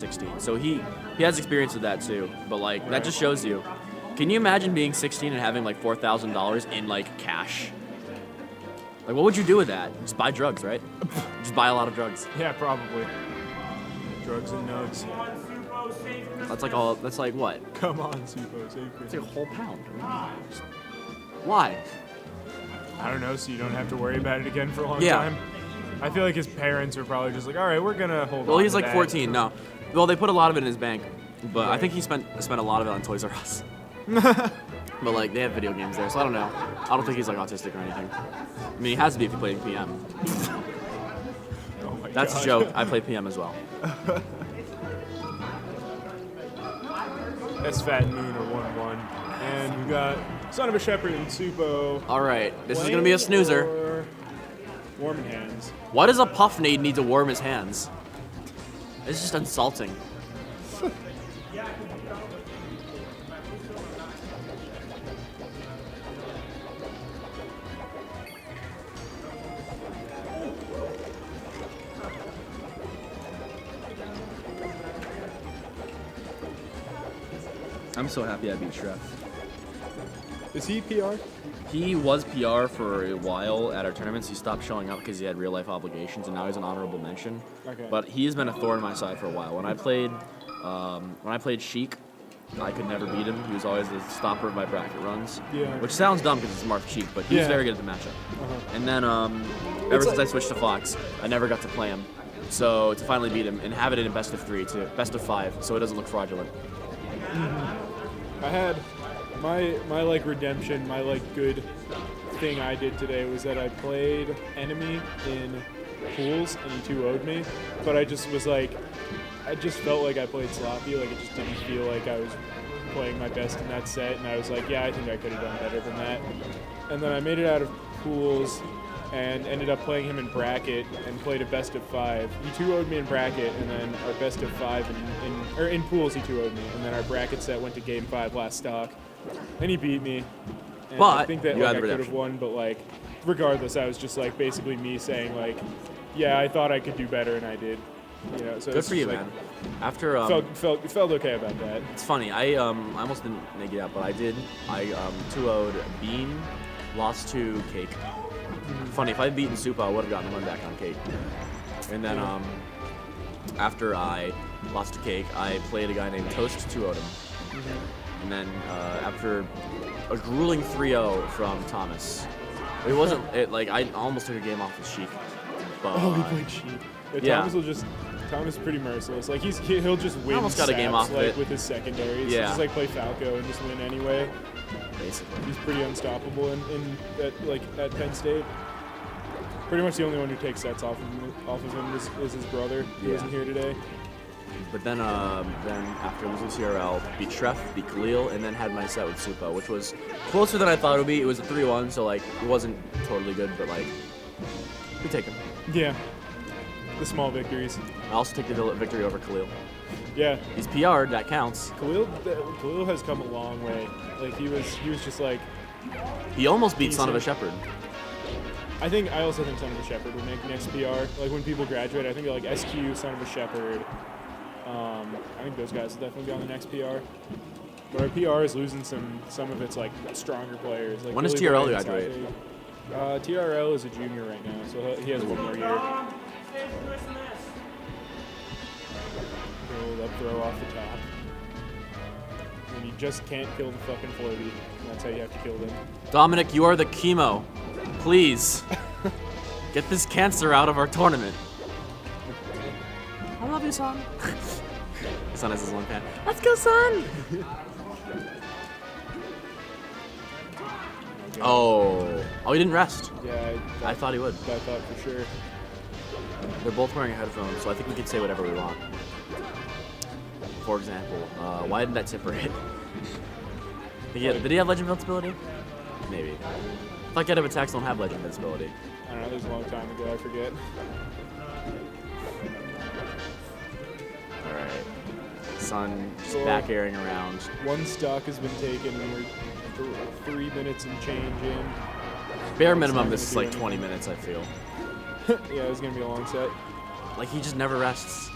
16. So he has experience with that too. But like that just shows you. Can you imagine being 16 and having like $4,000 in like cash? Like what would you do with that? Just buy drugs, right? Just buy a lot of drugs. Yeah, probably. Drugs and nugs. That's like all. That's like what? Come on, Soupo, save It's like a Christmas. whole pound. Why? I don't know, so you don't have to worry about it again for a long Yeah. time. I feel like his parents are probably just like, all right, we're gonna hold on. Well, he's to like that. 14. No. Well, they put a lot of it in his bank, but I Right. think he spent a lot of it on Toys R Us. But like they have video games there, so I don't know. I don't think he's like autistic or anything. I mean, he has to be if he played PM. Oh my That's God. a joke. I play PM as well. That's Fat and Moon are 1-1. And we got SonofaShepherd and Soupo. All right, this is gonna be a snoozer. or Warming Hands. Why does a puff nade need to warm his hands? It's just insulting. I'm so happy I beat Shref. Is he PR? He was PR for a while at our tournaments. He stopped showing up because he had real life obligations, and now he's an honorable mention. Okay. But he has been a thorn in my side for a while. When I played Sheik, I could never beat him. He was always the stopper of my bracket runs. Yeah. Which sounds dumb because it's Marth Sheik, but he was Yeah. very good at the matchup. And then ever since I switched to Fox, I never got to play him. So to finally beat him and have it in a best of 3 too, best of 5, so it doesn't look fraudulent. I had my like redemption, my like good thing I did today was that I played enemy in pools and he 2-0'd me, but I just was like, I just felt like I played sloppy, like it just didn't feel like I was playing my best in that set, and I was like, yeah, I think I could have done better than that. And then I made it out of pools and ended up playing him in bracket and played a best of 5. He 2-0'd me in bracket, and then our best of 5 in pools he 2-0'd me, and then our bracket set went to game 5 last stock, and he beat me. And I But think that you like, had I the could have redemption. won, but like regardless, I was just like basically me saying like, yeah, I thought I could do better, and I did. You know, so Good it's for you, just, man. After Felt okay about that. it's funny. I almost didn't make it out, but I did. I 2-0'd Bean, lost to Cake. Funny, if I had beaten Soupo, I would have gotten the run back on Cake. And then after I lost to Cake, I played a guy named Toast 2-0'd him. And then after a grueling 3-0 from Thomas, it wasn't it like I almost took a game off with Sheik. But Oh, he played cheap. Yeah. Thomas is pretty merciless. Like he'll just win. almost got a game saps, off of like it. with his secondaries. Yeah. Just like play Falco and just win anyway. basically. He's pretty unstoppable at Penn State. Pretty much the only one who takes sets off of him is his brother, who Yeah. isn't here today. But then after losing CRL, beat Shref, beat Khalil, and then had my set with Soupo, which was closer than I thought it would be. It was a 3-1, so like it wasn't totally good, but like we take him. Yeah. The small victories. I also take the victory over Khalil. Yeah. He's PR'd, that counts. Khalil has come a long way. Like he was just like, He almost beat Decent. SonofaShepherd. I also think SonofaShepherd will make next PR. Like when people graduate, I think like SQ, SonofaShepherd. I think those guys will definitely be on the next PR. But our PR is losing some of its like stronger players. Like When does Billy TRL Boy and graduate? Safi. TRL is a junior right now, so he has one more year. Roll up throw off the top. And you just can't kill the fucking floaty. That's how you have to kill them. Dominic, you are the chemo. Please get this cancer out of our tournament. I love you, son. Son has his one pan. Let's go, son. Oh, he didn't rest. Yeah, I thought he would. I thought for sure. They're both wearing headphones, so I think we can say whatever we want. For example, why didn't that tipper hit? Did he have Legend Invincibility? Maybe. I thought Get Up Attacks don't have Legend Invincibility. I don't know, that was a long time ago, I forget. Alright. Sun just So- back airing around. One stock has been taken and we're 3 minutes and change in. Bare It's minimum, not this is gonna like do 20 minutes, I feel. Yeah, it's gonna be a long set. Like, he just never rests.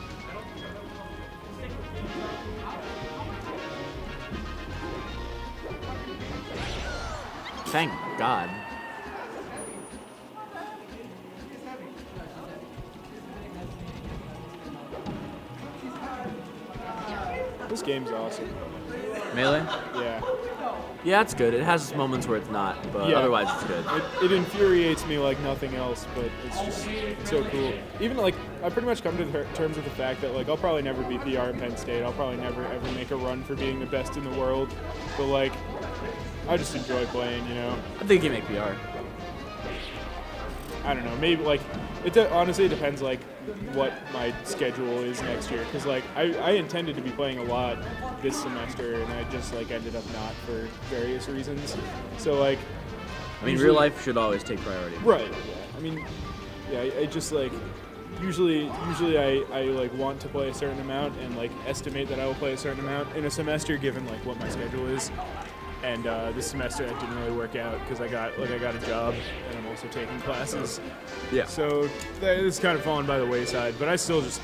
Thank God. This game's awesome. Melee? Yeah. Yeah, it's good. It has moments where it's not, but Yeah. otherwise it's good. It infuriates me like nothing else, but it's so cool. Even like I pretty much come to terms with the fact that like I'll probably never be PR at Penn State. I'll probably never ever make a run for being the best in the world. But like I just enjoy playing, you know. I think you can make PR. I don't know. Maybe like honestly it depends like what my schedule is next year because like I intended to be playing a lot this semester and I just like ended up not for various reasons. So like I mean, real life should always take priority. Right. Yeah. I mean, yeah. I just like usually I like want to play a certain amount and like estimate that I will play a certain amount in a semester given like what my schedule is. And this semester that didn't really work out because I got a job and I'm also taking classes. Yeah. So it's kind of fallen by the wayside. But I still just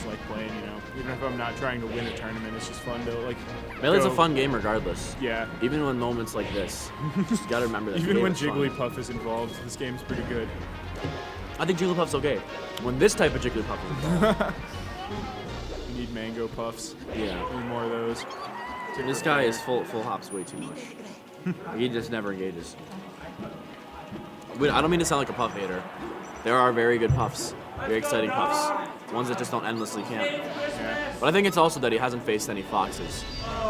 like playing, you know. Even if I'm not trying to win a tournament, it's just fun to like. Melee's a go. fun game regardless. Yeah. Even when moments like this, just gotta remember that. Even when fun. Jigglypuff is involved, this game's pretty good. I think Jigglypuff's okay. When this type of Jigglypuff is involved. You need mango puffs. Yeah. Need more of those. This guy is full hops way too much. He just never engages. I don't mean to sound like a puff hater. There are very good puffs, very exciting puffs, ones that just don't endlessly camp. Yeah. But I think it's also that he hasn't faced any foxes.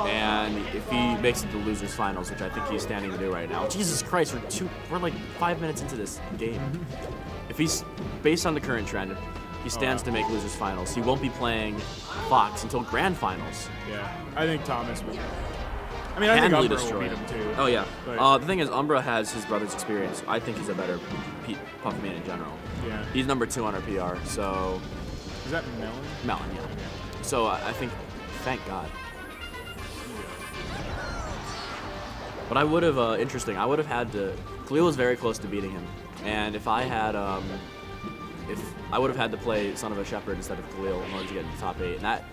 And if he makes it to losers finals, which I think he's standing to do right now, Jesus Christ, we're like 5 minutes into this game. If he's based on the current trend, he stands to make losers finals. He won't be playing Fox until grand finals. Yeah, I think Thomas will. I mean, I think Handily Umbra will destroy beat him. him too. Oh yeah. But- The thing is, Umbra has his brother's experience. I think he's a better puff man in general. Yeah. He's number 2 on our PR, so Is that Melon? Melon, yeah. So I think, thank God. But I would have, interesting, I would have had to, Khalil was very close to beating him. And if I had, I would have had to play SonofaShepherd instead of Khalil in order to get into the top 8. And that,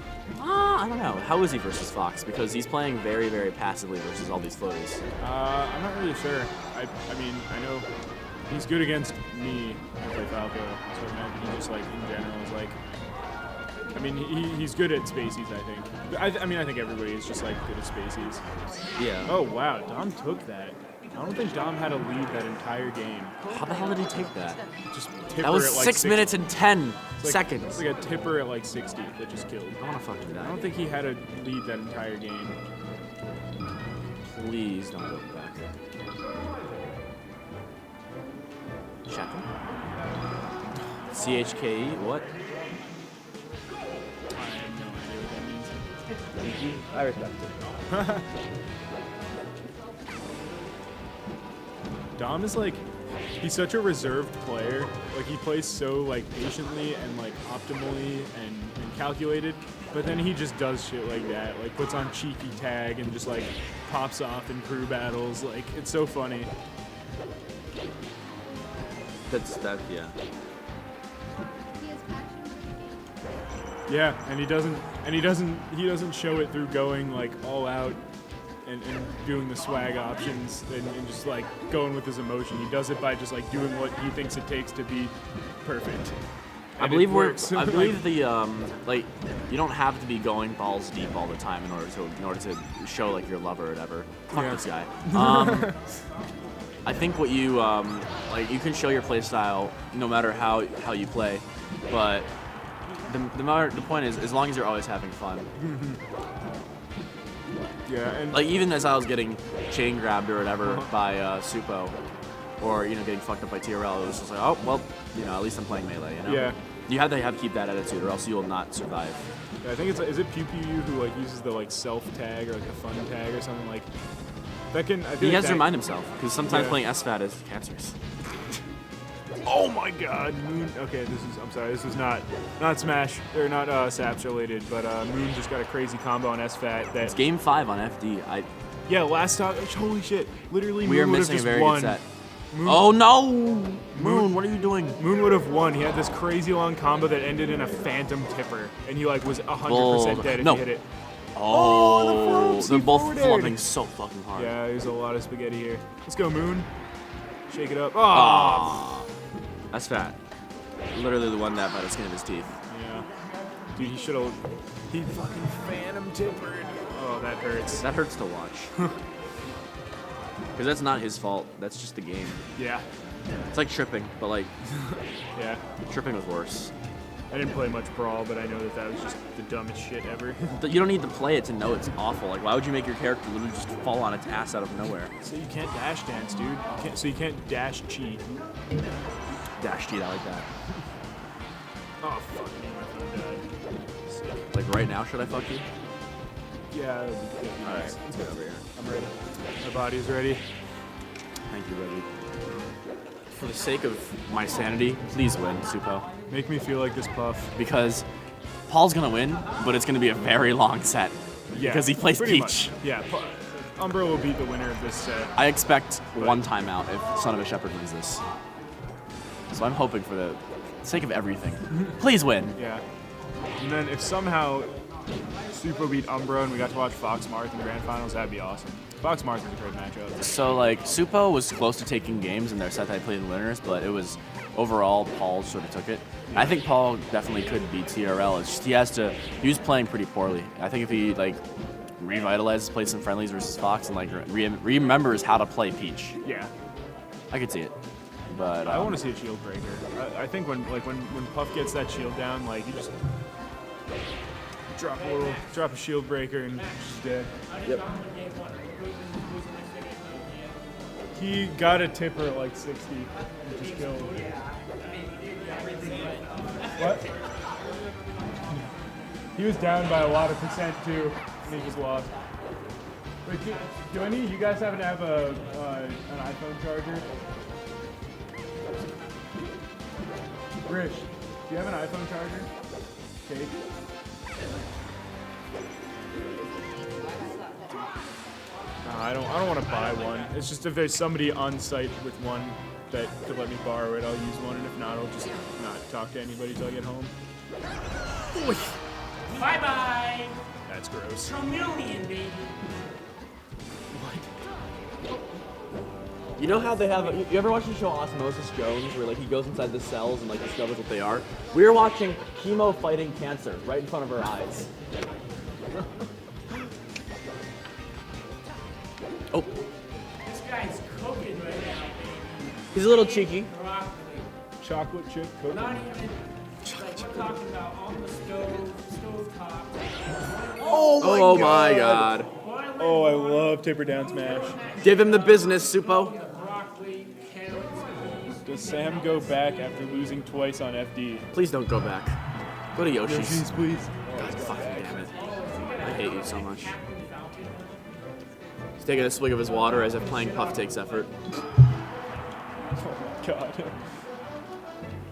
I don't know. How is he versus Fox? Because he's playing very, very passively versus all these floaties. I'm not really sure. I mean, I know he's good against me. I play Falco, so I imagine he just like in general is like. I mean, he's good at spacies, I think. I mean, I think everybody is just like good at spacies. Yeah. Oh wow, Dom took that. I don't think Dom had a lead that entire game. How the hell did he take that? Just tipper That was at like 6 minutes and 10 It's seconds. It's like a tipper at like 60 that just killed. I want to fuck do I that. don't think he had a lead that entire game. Please don't go back. Shackle? CHKE? What? I have no idea what that means. Thank you. I respect it. Dom is like, he's such a reserved player. Like he plays so like patiently and like optimally and calculated, but then he just does shit like that. Like puts on cheeky tag and just like pops off in crew battles. Like it's so funny. Yeah. Yeah, and he doesn't show it through going like all out and doing the swag options and just like going with his emotion. He does it by just like doing what he thinks it takes to be perfect. I And believe it works. I believe the like you don't have to be going balls deep all the time in order to show like your love or whatever. Fuck Yeah. this guy. I think what you like you can show your play style no matter how you play, but the point is as long as you're always having fun. Yeah, and Like even as I was getting chain grabbed or whatever by Soupo, or getting fucked up by TRL, it was just like, oh well, at least I'm playing melee. Yeah. You have to keep that attitude, or else you will not survive. I think is it Pew Pew You who like uses the like self tag or like the fun tag or something like that can. I feel He like has to that- remind himself because sometimes Yeah. playing SFAT is cancerous. Oh my God, Moon. Okay, I'm sorry. This is not Smash or not Saps related, but Moon just got a crazy combo on SFAT that. It's game 5 on FD. Yeah, last time. Holy shit! Literally, We Moon are would have missing a just very won. good set. Moon, Oh no! Moon, what are you doing? Moon would have won. He had this crazy long combo that ended in a phantom tipper, and he like was 100% dead if No. he hit it. Oh, the floats, they're he both forward aired. flubbing so fucking hard. Yeah, there's a lot of spaghetti here. Let's go, Moon. Shake it up. Oh, Ah, that's fat. Literally the one that by the skin of his teeth. yeah. Dude, he should have. He fucking phantom tippered. Oh, that hurts. That hurts to watch. Because that's not his fault. That's just the game. Yeah, It's like tripping, but like yeah. tripping was worse. I didn't play much Brawl, but I know that was just the dumbest shit ever. You don't need to play it to know it's awful. Like, why would you make your character literally just fall on its ass out of nowhere? So you can't dash dance, dude. So you can't dash cheat. Dash cheat, I like that. Oh, fuck me, my phone died. Like right now, should I fuck you? Yeah, that'd be good. All right, let's get over here. I'm ready. My body's ready. Thank you, Reggie. For the sake of my sanity, please win, Soupo. Make me feel like this Puff. Because Paul's gonna win, but it's gonna be a very long set. Yeah, Because he plays pretty Peach. much. Yeah, Umbro will beat the winner of this set. I expect one timeout if SonofaShepherd wins this. So I'm hoping for the sake of everything. Please win. Yeah. And then if somehow Soupo beat Umbro and we got to watch Fox Marth in the grand finals, that'd be awesome. Fox Marth is a great matchup. So like Soupo was close to taking games in their set that I played in the winners, but it was overall Paul sort of took it. I think Paul definitely could beat TRL. It's just he was playing pretty poorly. I think if he like revitalizes, plays some friendlies versus Fox, and like remembers how to play Peach, Yeah. I could see it. But I want to see a shield breaker. I think when Puff gets that shield down, like you just drop a shield breaker and she's dead. Yep. He got a tipper at like 60 and just killed. What? He was down by a lot of percent too, and he just lost. Wait, do any of you guys happen to have an iPhone charger? Rich, do you have an iPhone charger? Cake? No, I don't want to buy one. It's just if there's somebody on site with one that could let me borrow it, I'll use one, and if not, I'll just not talk to anybody till I get home. Bye-bye. That's gross. Chameleon, baby. You know how they have? You ever watch the show Osmosis Jones, where like he goes inside the cells and like discovers what they are? We were watching chemo fighting cancer right in front of our eyes. Oh, This guy's cooking right now, he's a little cheeky. broccoli. Chocolate chip cookie. Not even, like, we're talking about on the stove top. Oh my God! Oh, I love tipper down smash. Give him the business, Soupo. Broccoli, carrots, peas. Does Sam go back after losing twice on FD? Please don't go back. Go to Yoshi's. Yoshi's, please. God fucking damn it! I hate you so much. He's taking a swig of his water as if playing Puff takes effort. Oh my god.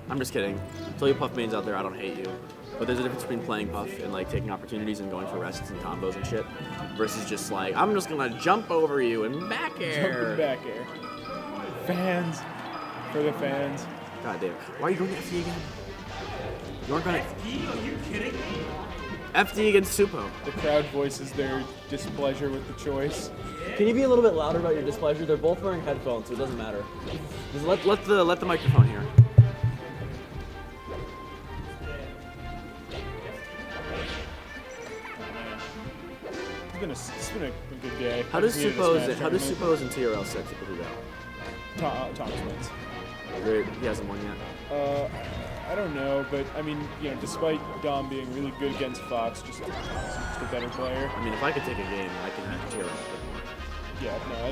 I'm just kidding. To all you Puff mains out there, I don't hate you. But there's a difference between playing Puff and like taking opportunities and going for rests and combos and shit, versus just like, I'm just gonna jump over you and back air. Jumping back air. Fans. For the fans. God damn. Why are you going to FD again? You aren't gonna Are you kidding me? FD against Soupo. The crowd voices their displeasure with the choice. Can you be a little bit louder about your displeasure? They're both wearing headphones, so it doesn't matter. Just let the microphone hear. It's been a good day. How does Haven't seen it in the Soupo's Smash tournament. and TRL set typically go? Thomas wins. Great. He hasn't won yet. I don't know, but I mean, you know, despite Dom being really good against Fox, just a better player. I mean, if I could take a game, I can have TRL. Yeah, no,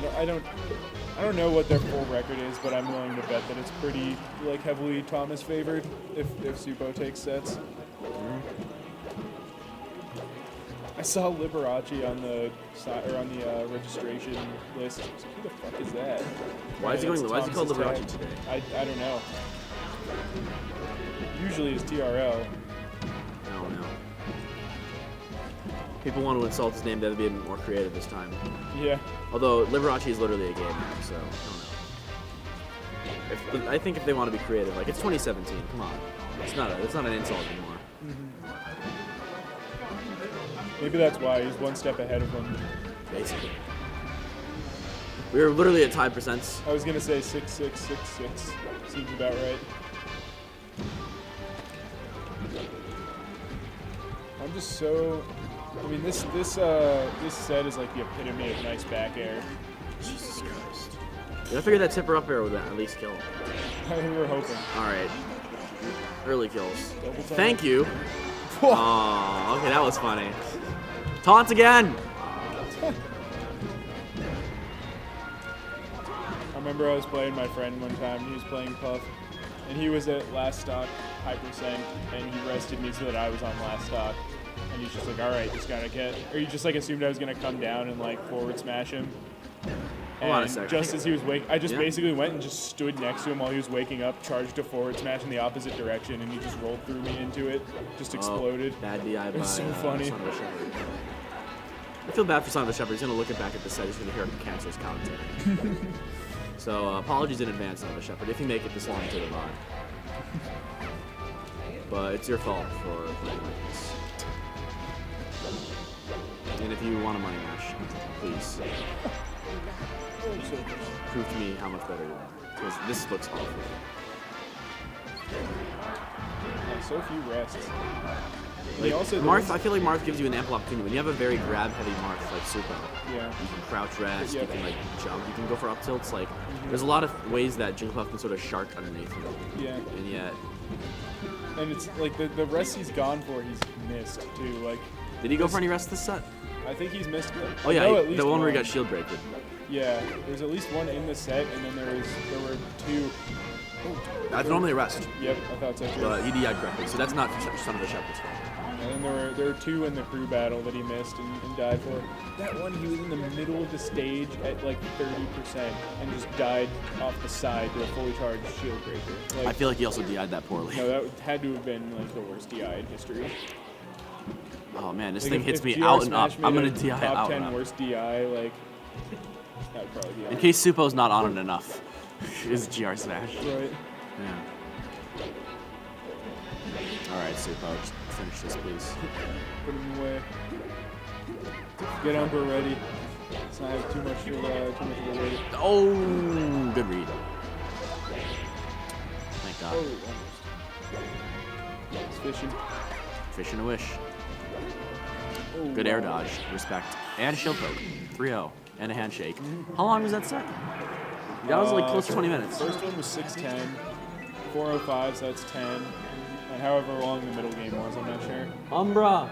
I don't know what their full record is, but I'm willing to bet that it's pretty like heavily Thomas favored if Soupo takes sets. I saw Liberace on the registration list. I was like, who the fuck is that? Why is he That's going? Why is he called Thomas's Liberace tag. today? I don't know. Usually it's TRL. I don't know. People want to insult his name. That'd be more creative this time. Yeah. Although Liberace is literally a game name, so I don't know. I think if they want to be creative, like it's 2017. Come on, it's not an insult anymore. Maybe that's why he's one step ahead of him. Basically. We were literally at tied percents. I was gonna say 6-6-6-6. Seems about right. I'm just so. I mean, this set is like the epitome of nice back air. Jesus Christ. I figured that tipper up air would at least kill him. We were hoping. Alright. Early kills. Double time. Thank you. Oh, okay, that was funny. Taunt again! I remember I was playing my friend one time, he was playing Puff, and he was at last stock, high percent, and he rested me so that I was on last stock. And he's just like, alright, just gotta get, or he just like assumed I was gonna come down and like forward smash him. Hold on a And second. just as he was waking, I just Yeah. basically went and just stood next to him while he was waking up, charged a forward smash in the opposite direction, and he just rolled through me into it, just exploded. Bad DI by was so funny. SonofaShepherd. I feel bad for SonofaShepherd. He's going to look back at the set. He's going to hear a cancerous commentary. So apologies in advance, SonofaShepherd, if you make it this long to the VOD. But it's your fault for playing like this. And if you want a money match, please prove to me how much better you are. Because this looks awful. So few rests. Like, also Marth, I feel like Marth gives you an ample opportunity. When you have a very grab-heavy Marth like Soupo, Yeah. you can crouch rest, Yep. you can like jump, you can go for up tilts. Like, there's a lot of ways that Jigglypuff can sort of shark underneath you. Yeah. And yet, And it's like the rest he's gone for, he's missed too. Like, did he go for any rest this set? I think he's missed. Oh yeah, no, at least the one where he got shield breaker. Yeah, there's at least one in the set, and then there were two. That's normally a rest, Yep, I thought so too. but he DI'd correctly, so that's not SonofaShepherd's fault. And then there were two in the crew battle that he missed and died for. That one, he was in the middle of the stage at like 30% and just died off the side to a fully charged shield breaker. Like, I feel like he also DI'd that poorly. no, that had to have been like the worst DI in history. Oh man, this Like, thing if- hits if me GR out and up. Smash I'm made gonna a DI top out 10 and up. worst DI, like that would probably be In it. case Soupo's not on it enough, is GR Smash. Right. Yeah. Alright, Soupo, just finish this, please. Put him away. Get Umber ready. Let's not have too much of a wait. Oh, good read. Thank God. Oh, almost. It's fishing. Fish and a wish. Oh, Good air wow. dodge. Respect. And shield poke. 3-0. And a handshake. How long was that set? That was like close to 20 minutes. First one was 6:10, 4:05, so that's 10. And however long the middle game was, I'm not sure. Umbra!